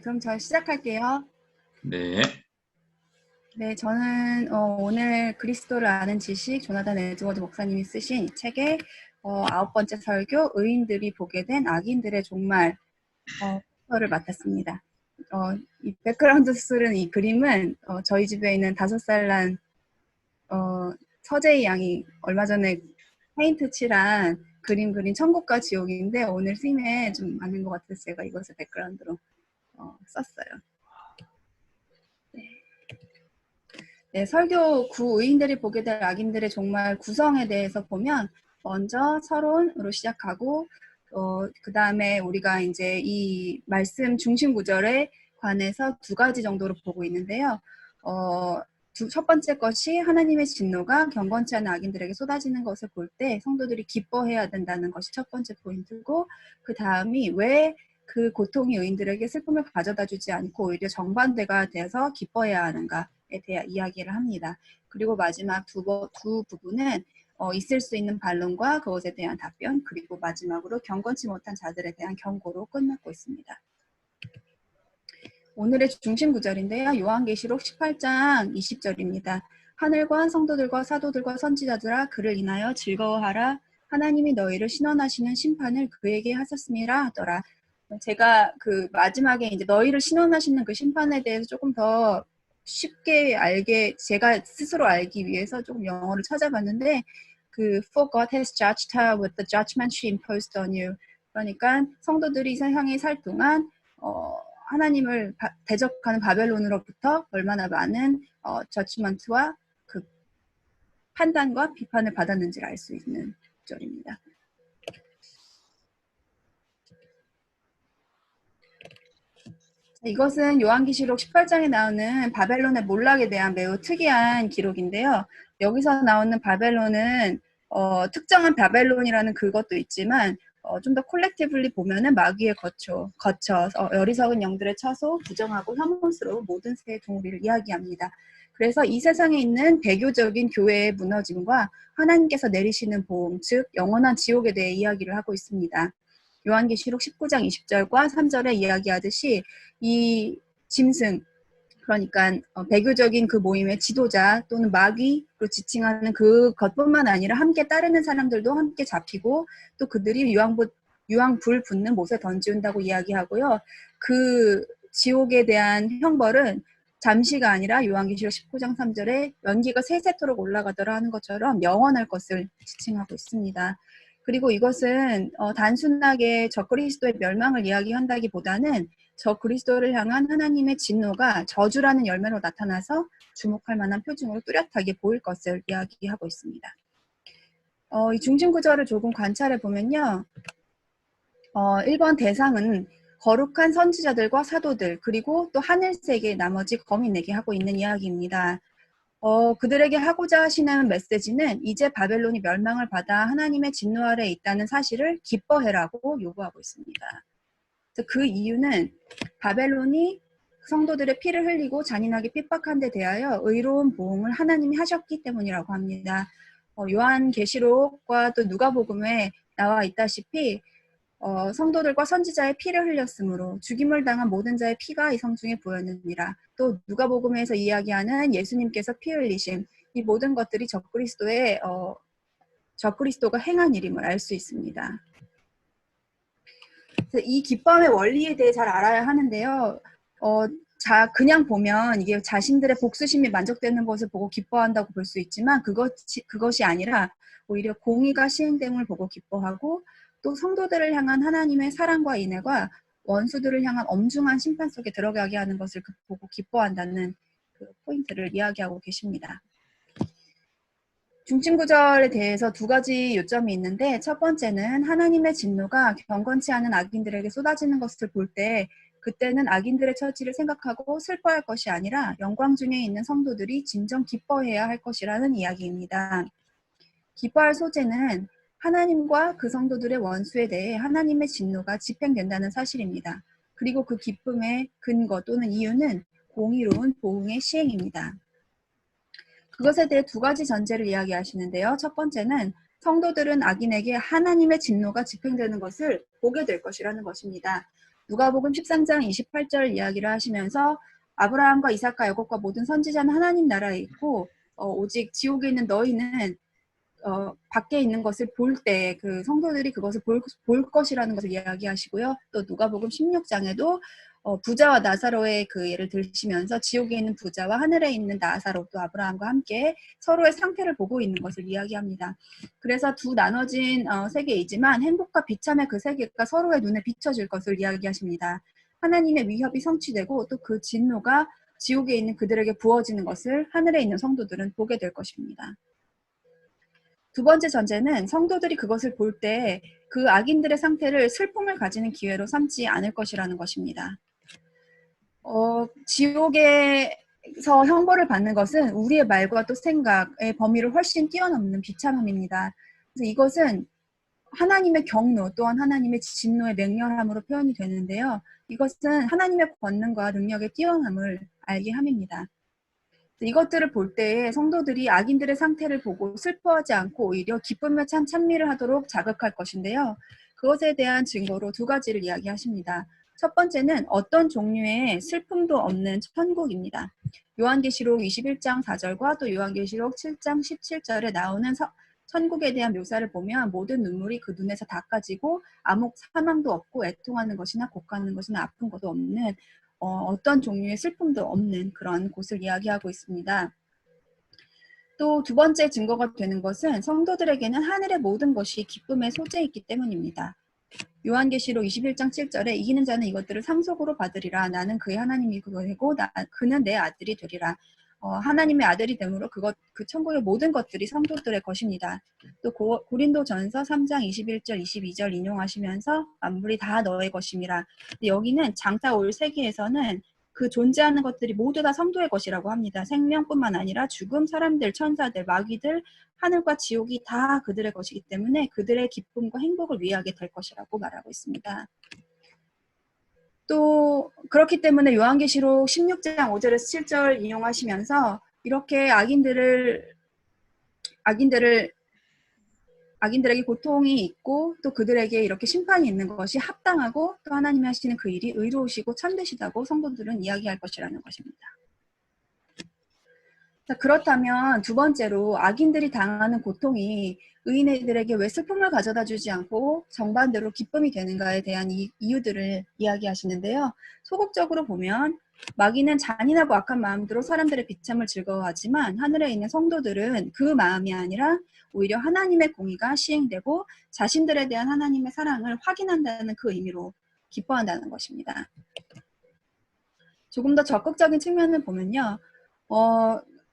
그럼 저 시작할게요. 네. 네, 저는 오늘 그리스도를 아는 지식 조나단 에드워드 목사님이 쓰신 이 책의 9번째 설교, 의인들이 보게 된 악인들의 종말 를 맡았습니다. 이 백그라운드 쓰는 이 그림은 저희 집에 있는 5살 난 서재희 양이 얼마 전에 페인트 칠한 그림 그린 천국과 지옥인데 오늘 씬에 좀 맞는 것 같아서 제가 이것을 백그라운드로 썼어요. 네, 설교 의인들이 보게 될 악인들의 종말 구성에 대해서 보면 먼저 서론으로 시작하고 그 다음에 우리가 이제 이 말씀 중심 구절에 관해서 2가지 정도로 보고 있는데요. 첫 번째 것이 하나님의 진노가 경건치 않은 악인들에게 쏟아지는 것을 볼 때 성도들이 기뻐해야 된다는 것이 첫 번째 포인트고, 그 다음이 왜 그 고통이 의인들에게 슬픔을 가져다 주지 않고 오히려 정반대가 돼서 기뻐해야 하는가에 대한 이야기를 합니다. 그리고 마지막 두 부분은 있을 수 있는 반론과 그것에 대한 답변, 그리고 마지막으로 경건치 못한 자들에 대한 경고로 끝났고 있습니다. 오늘의 중심 구절인데요. 요한계시록 18장 20절입니다. 하늘과 성도들과 사도들과 선지자들아 그를 인하여 즐거워하라. 하나님이 너희를 신원하시는 심판을 그에게 하셨음이라 하더라. 제가 그 마지막에 이제 너희를 신원하시는 그 심판에 대해서 조금 더 쉽게 제가 스스로 알기 위해서 조금 영어를 찾아봤는데, For God has judged her with the judgment she imposed on you. 그러니까 성도들이 세상에 살 동안 하나님을 대적하는 바벨론으로부터 얼마나 많은 저치먼트와 그 판단과 비판을 받았는지를 알 수 있는 구절입니다. 이것은 요한계시록 18장에 나오는 바벨론의 몰락에 대한 매우 특이한 기록인데요. 여기서 나오는 바벨론은 특정한 바벨론이라는 그것도 있지만 좀 더 콜렉티블리 보면은 마귀에 거쳐 어리석은 영들의 처소, 부정하고 혐오스러운 모든 새의 동물을 이야기합니다. 그래서 이 세상에 있는 배교적인 교회의 무너짐과 하나님께서 내리시는 보응, 즉 영원한 지옥에 대해 이야기를 하고 있습니다. 요한계시록 19장 20절과 3절에 이야기하듯이 이 짐승, 그러니까 배교적인 그 모임의 지도자 또는 마귀로 지칭하는 그것뿐만 아니라 함께 따르는 사람들도 함께 잡히고 또 그들이 유황불 붙는 못에 던지운다고 이야기하고요. 그 지옥에 대한 형벌은 잠시가 아니라 요한계시록 19장 3절에 연기가 세세토록 올라가더라 하는 것처럼 영원할 것을 지칭하고 있습니다. 그리고 이것은 단순하게 적그리스도의 멸망을 이야기한다기보다는 적그리스도를 향한 하나님의 진노가 저주라는 열매로 나타나서 주목할 만한 표징으로 뚜렷하게 보일 것을 이야기하고 있습니다. 이 중심 구절을 조금 관찰해 보면요. 1번 대상은 거룩한 선지자들과 사도들, 그리고 또 하늘세계 나머지 거민에게 하고 있는 이야기입니다. 그들에게 하고자 하시는 메시지는 이제 바벨론이 멸망을 받아 하나님의 진노 아래에 있다는 사실을 기뻐해라고 요구하고 있습니다. 그 이유는 바벨론이 성도들의 피를 흘리고 잔인하게 핍박한 데 대하여 의로운 보응을 하나님이 하셨기 때문이라고 합니다. 요한계시록과 또 누가복음에 나와 있다시피 성도들과 선지자의 피를 흘렸으므로 죽임을 당한 모든 자의 피가 이 성중에 보였느니라. 또 누가복음에서 이야기하는 예수님께서 피 흘리심, 이 모든 것들이 적그리스도가 행한 일임을 알 수 있습니다. 이 기뻐함의 원리에 대해 잘 알아야 하는데요. 그냥 보면 이게 자신들의 복수심이 만족되는 것을 보고 기뻐한다고 볼 수 있지만 그것이 아니라 오히려 공의가 시행됨을 보고 기뻐하고 또 성도들을 향한 하나님의 사랑과 인애가 원수들을 향한 엄중한 심판 속에 들어가게 하는 것을 보고 기뻐한다는 그 포인트를 이야기하고 계십니다. 중심 구절에 대해서 2가지 요점이 있는데, 첫 번째는 하나님의 진노가 경건치 않은 악인들에게 쏟아지는 것을 볼 때 그때는 악인들의 처지를 생각하고 슬퍼할 것이 아니라 영광 중에 있는 성도들이 진정 기뻐해야 할 것이라는 이야기입니다. 기뻐할 소재는 하나님과 그 성도들의 원수에 대해 하나님의 진노가 집행된다는 사실입니다. 그리고 그 기쁨의 근거 또는 이유는 공의로운 보응의 시행입니다. 그것에 대해 2가지 전제를 이야기하시는데요. 첫 번째는 성도들은 악인에게 하나님의 진노가 집행되는 것을 보게 될 것이라는 것입니다. 누가복음 13장 28절 이야기를 하시면서 아브라함과 이삭과 야곱과 모든 선지자는 하나님 나라에 있고 오직 지옥에 있는 너희는 밖에 있는 것을 볼 때 그 성도들이 그것을 볼 것이라는 것을 이야기하시고요. 또 누가복음 16장에도 부자와 나사로의 그 예를 들시면서 지옥에 있는 부자와 하늘에 있는 나사로 또 아브라함과 함께 서로의 상태를 보고 있는 것을 이야기합니다. 그래서 두 나눠진 세계이지만 행복과 비참의 그 세계가 서로의 눈에 비춰질 것을 이야기하십니다. 하나님의 위협이 성취되고 또 그 진노가 지옥에 있는 그들에게 부어지는 것을 하늘에 있는 성도들은 보게 될 것입니다. 두 번째 전제는 성도들이 그것을 볼 때 그 악인들의 상태를 슬픔을 가지는 기회로 삼지 않을 것이라는 것입니다. 지옥에서 형벌을 받는 것은 우리의 말과 또 생각의 범위를 훨씬 뛰어넘는 비참함입니다. 그래서 이것은 하나님의 경로 또한 하나님의 진노의 맹렬함으로 표현이 되는데요. 이것은 하나님의 권능과 능력의 뛰어남을 알게 함입니다. 이것들을 볼 때에 성도들이 악인들의 상태를 보고 슬퍼하지 않고 오히려 기쁨에 찬 찬미를 하도록 자극할 것인데요. 그것에 대한 증거로 두 가지를 이야기하십니다. 첫 번째는 어떤 종류의 슬픔도 없는 천국입니다. 요한계시록 21장 4절과 또 요한계시록 7장 17절에 나오는 천국에 대한 묘사를 보면 모든 눈물이 그 눈에서 닦아지고 아무 사망도 없고 애통하는 것이나 곡하는 것이나 아픈 것도 없는 어떤 종류의 슬픔도 없는 그런 곳을 이야기하고 있습니다. 또 두 번째 증거가 되는 것은 성도들에게는 하늘의 모든 것이 기쁨의 소재이기 때문입니다. 요한계시록 21장 7절에 이기는 자는 이것들을 상속으로 받으리라. 나는 그의 하나님이고 그는 내 아들이 되리라. 하나님의 아들이 되므로 그 천국의 모든 것들이 성도들의 것입니다. 또 고린도전서 3장 21절 22절 인용하시면서 만물이 다 너의 것임이라. 여기는 장차 올 세계에서는 그 존재하는 것들이 모두 다 성도의 것이라고 합니다. 생명뿐만 아니라 죽음, 사람들, 천사들, 마귀들, 하늘과 지옥이 다 그들의 것이기 때문에 그들의 기쁨과 행복을 위하게 될 것이라고 말하고 있습니다. 또 그렇기 때문에 요한계시록 16장 5절에서 7절 인용하시면서 이렇게 악인들에게 고통이 있고 또 그들에게 이렇게 심판이 있는 것이 합당하고 또 하나님이 하시는 그 일이 의로우시고 참되시다고 성도들은 이야기할 것이라는 것입니다. 그렇다면 두 번째로 악인들이 당하는 고통이 의인들에게 왜 슬픔을 가져다 주지 않고 정반대로 기쁨이 되는가에 대한 이유들을 이야기하시는데요. 소극적으로 보면 마귀는 잔인하고 악한 마음으로 사람들의 비참을 즐거워하지만 하늘에 있는 성도들은 그 마음이 아니라 오히려 하나님의 공의가 시행되고 자신들에 대한 하나님의 사랑을 확인한다는 그 의미로 기뻐한다는 것입니다. 조금 더 적극적인 측면을 보면요.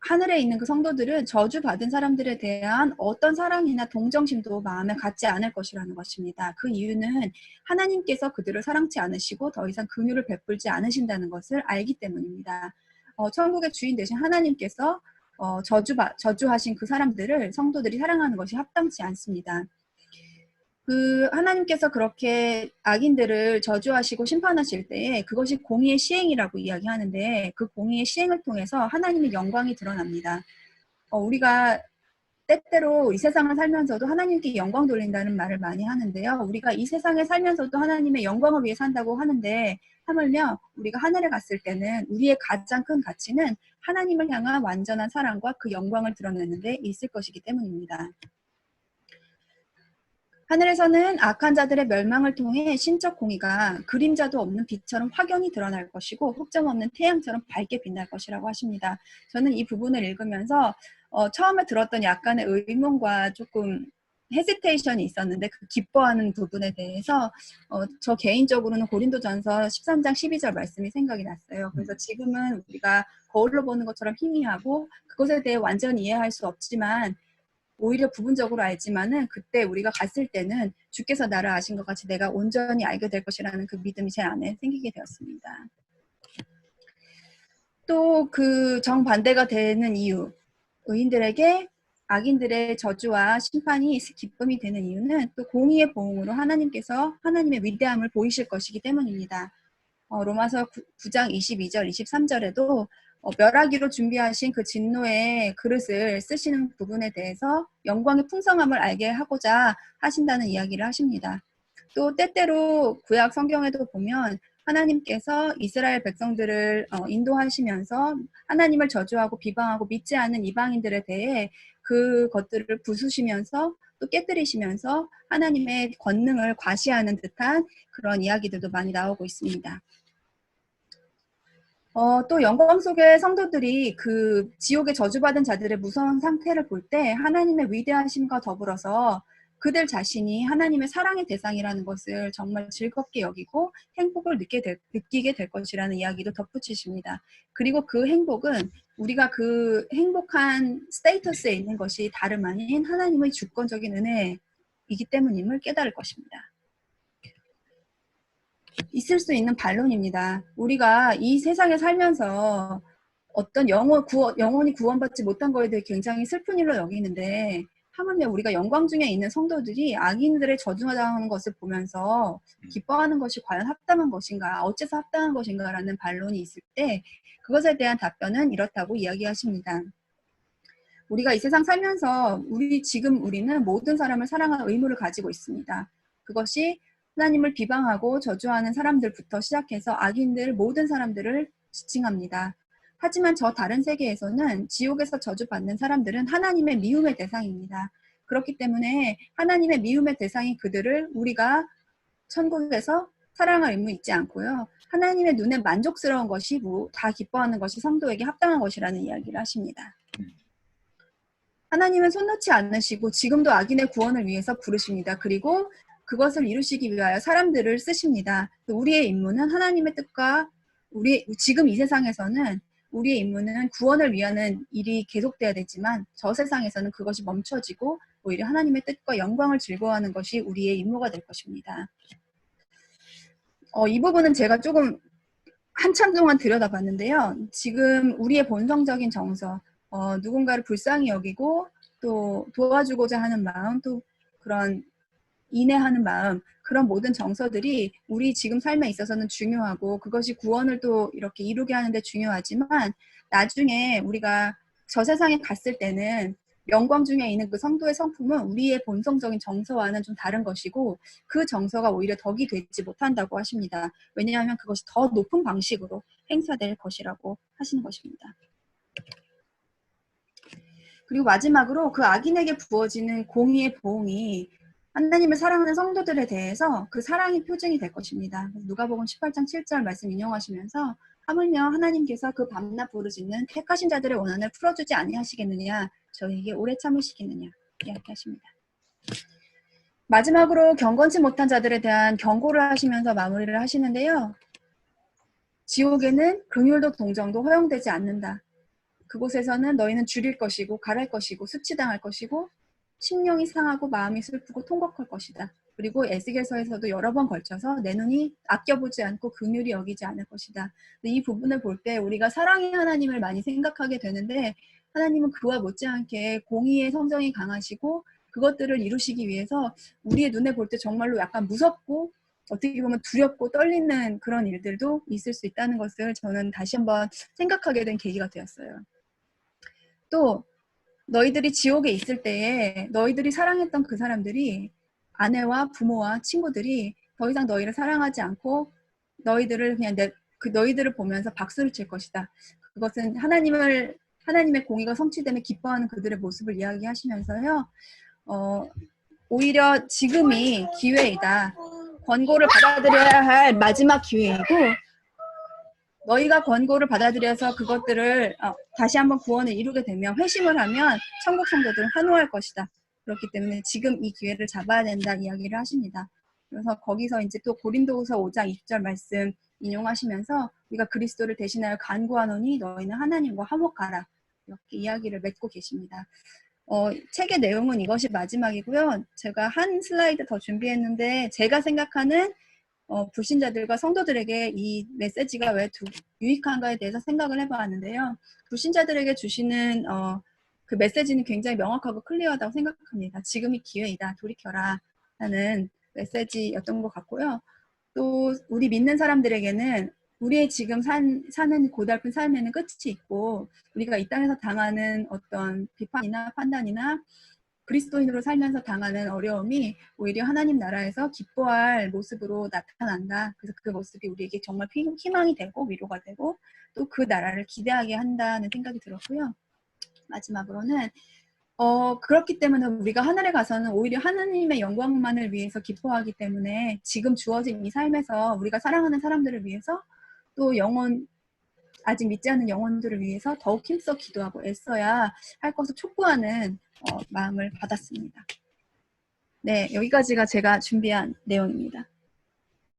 하늘에 있는 그 성도들은 저주받은 사람들에 대한 어떤 사랑이나 동정심도 마음에 갖지 않을 것이라는 것입니다. 그 이유는 하나님께서 그들을 사랑치 않으시고 더 이상 긍휼을 베풀지 않으신다는 것을 알기 때문입니다. 천국의 주인 되신 하나님께서 저주하신 그 사람들을 성도들이 사랑하는 것이 합당치 않습니다. 그 하나님께서 그렇게 악인들을 저주하시고 심판하실 때에 그것이 공의의 시행이라고 이야기하는데 그 공의의 시행을 통해서 하나님의 영광이 드러납니다. 우리가 때때로 이 세상을 살면서도 하나님께 영광 돌린다는 말을 많이 하는데요. 우리가 이 세상에 살면서도 하나님의 영광을 위해 산다고 하는데 하물며 우리가 하늘에 갔을 때는 우리의 가장 큰 가치는 하나님을 향한 완전한 사랑과 그 영광을 드러내는 데 있을 것이기 때문입니다. 하늘에서는 악한 자들의 멸망을 통해 신적 공의가 그림자도 없는 빛처럼 확연히 드러날 것이고 흑점 없는 태양처럼 밝게 빛날 것이라고 하십니다. 저는 이 부분을 읽으면서 처음에 들었던 약간의 의문과 조금 헤지테이션이 있었는데 그 기뻐하는 부분에 대해서 저 개인적으로는 고린도전서 13장 12절 말씀이 생각이 났어요. 그래서 지금은 우리가 거울로 보는 것처럼 희미하고 그것에 대해 완전히 이해할 수 없지만 오히려 부분적으로 알지만은 그때 우리가 갔을 때는 주께서 나를 아신 것 같이 내가 온전히 알게 될 것이라는 그 믿음이 제 안에 생기게 되었습니다. 또 그 정반대가 되는 이유, 의인들에게 악인들의 저주와 심판이 기쁨이 되는 이유는 또 공의의 보응으로 하나님께서 하나님의 위대함을 보이실 것이기 때문입니다. 로마서 9장 22절, 23절에도 멸하기로 준비하신 그 진노의 그릇을 쓰시는 부분에 대해서 영광의 풍성함을 알게 하고자 하신다는 이야기를 하십니다. 또 때때로 구약 성경에도 보면 하나님께서 이스라엘 백성들을 인도하시면서 하나님을 저주하고 비방하고 믿지 않는 이방인들에 대해 그것들을 부수시면서 또 깨뜨리시면서 하나님의 권능을 과시하는 듯한 그런 이야기들도 많이 나오고 있습니다. 또 영광 속의 성도들이 그 지옥에 저주받은 자들의 무서운 상태를 볼 때 하나님의 위대하심과 더불어서 그들 자신이 하나님의 사랑의 대상이라는 것을 정말 즐겁게 여기고 행복을 느끼게 될 것이라는 이야기도 덧붙이십니다. 그리고 그 행복은 우리가 그 행복한 스테이터스에 있는 것이 다름 아닌 하나님의 주권적인 은혜이기 때문임을 깨달을 것입니다. 있을 수 있는 반론입니다. 우리가 이 세상에 살면서 어떤 영혼이 구원받지 못한 거에 대해 굉장히 슬픈 일로 여기는데 하물며 우리가 영광 중에 있는 성도들이 악인들의 저주당하는 것을 보면서 기뻐하는 것이 과연 합당한 것인가, 어째서 합당한 것인가라는 반론이 있을 때 그것에 대한 답변은 이렇다고 이야기하십니다. 우리가 이 세상 살면서 우리는 모든 사람을 사랑할 의무를 가지고 있습니다. 그것이 하나님을 비방하고 저주하는 사람들부터 시작해서 악인들 모든 사람들을 지칭합니다. 하지만 저 다른 세계에서는 지옥에서 저주받는 사람들은 하나님의 미움의 대상입니다. 그렇기 때문에 하나님의 미움의 대상인 그들을 우리가 천국에서 사랑할 의무 있지 않고요. 하나님의 눈에 만족스러운 것이 다 기뻐하는 것이 성도에게 합당한 것이라는 이야기를 하십니다. 하나님은 손 놓지 않으시고 지금도 악인의 구원을 위해서 부르십니다. 그리고 그것을 이루시기 위하여 사람들을 쓰십니다. 우리의 임무는 하나님의 뜻과 지금 이 세상에서는 우리의 임무는 구원을 위하는 일이 계속돼야 되지만 저 세상에서는 그것이 멈춰지고 오히려 하나님의 뜻과 영광을 즐거워하는 것이 우리의 임무가 될 것입니다. 이 부분은 제가 조금 한참 동안 들여다봤는데요. 지금 우리의 본성적인 정서, 누군가를 불쌍히 여기고 또 도와주고자 하는 마음, 또 그런 인내하는 마음, 그런 모든 정서들이 우리 지금 삶에 있어서는 중요하고 그것이 구원을 또 이렇게 이루게 하는데 중요하지만 나중에 우리가 저 세상에 갔을 때는 영광 중에 있는 그 성도의 성품은 우리의 본성적인 정서와는 좀 다른 것이고 그 정서가 오히려 덕이 되지 못한다고 하십니다. 왜냐하면 그것이 더 높은 방식으로 행사될 것이라고 하시는 것입니다. 그리고 마지막으로 그 악인에게 부어지는 공의의 보응이 하나님을 사랑하는 성도들에 대해서 그 사랑의 표징이 될 것입니다. 누가복음 18장 7절 말씀 인용하시면서 하물며 하나님께서 그 밤낮 부르짖는 택하신 자들의 원한을 풀어주지 아니하시겠느냐, 저희에게 오래 참으시겠느냐 이야기하십니다. 마지막으로 경건치 못한 자들에 대한 경고를 하시면서 마무리를 하시는데요. 지옥에는 긍휼도 동정도 허용되지 않는다. 그곳에서는 너희는 줄일 것이고 갈할 것이고 수치당할 것이고 심령이 상하고 마음이 슬프고 통곡할 것이다. 그리고 에스겔서에서도 여러 번 걸쳐서 내 눈이 아껴보지 않고 긍휼히 여기지 않을 것이다. 이 부분을 볼 때 우리가 사랑의 하나님을 많이 생각하게 되는데 하나님은 그와 못지않게 공의의 성정이 강하시고 그것들을 이루시기 위해서 우리의 눈에 볼 때 정말로 약간 무섭고 어떻게 보면 두렵고 떨리는 그런 일들도 있을 수 있다는 것을 저는 다시 한번 생각하게 된 계기가 되었어요. 또 너희들이 지옥에 있을 때에 너희들이 사랑했던 그 사람들이 아내와 부모와 친구들이 더 이상 너희를 사랑하지 않고 너희들을 그냥 너희들을 보면서 박수를 칠 것이다. 그것은 하나님의 공의가 성취되며 기뻐하는 그들의 모습을 이야기하시면서요. 오히려 지금이 기회이다. 권고를 받아들여야 할 마지막 기회이고 너희가 권고를 받아들여서 그것들을 다시 한번 구원을 이루게 되면 회심을 하면 천국 성도들은 환호할 것이다. 그렇기 때문에 지금 이 기회를 잡아야 된다 이야기를 하십니다. 그래서 거기서 이제 또 고린도후서 5장 20절 말씀 인용하시면서 우리가 그리스도를 대신하여 간구하노니 너희는 하나님과 화목하라 이렇게 이야기를 맺고 계십니다. 책의 내용은 이것이 마지막이고요. 제가 한 슬라이드 더 준비했는데 제가 생각하는 불신자들과 성도들에게 이 메시지가 왜 유익한가에 대해서 생각을 해봤는데요. 불신자들에게 주시는 그 메시지는 굉장히 명확하고 클리어하다고 생각합니다. 지금이 기회이다. 돌이켜라. 라는 메시지였던 것 같고요. 또 우리 믿는 사람들에게는 우리의 지금 사는 고달픈 삶에는 끝이 있고 우리가 이 땅에서 당하는 어떤 비판이나 판단이나 그리스도인으로 살면서 당하는 어려움이 오히려 하나님 나라에서 기뻐할 모습으로 나타난다. 그래서 그 모습이 우리에게 정말 희망이 되고 위로가 되고 또 그 나라를 기대하게 한다는 생각이 들었고요. 마지막으로는 그렇기 때문에 우리가 하늘에 가서는 오히려 하나님의 영광만을 위해서 기뻐하기 때문에 지금 주어진 이 삶에서 우리가 사랑하는 사람들을 위해서 또 아직 믿지 않는 영혼들을 위해서 더욱 힘써 기도하고 애써야 할 것을 촉구하는 마음을 받았습니다. 네, 여기까지가 제가 준비한 내용입니다.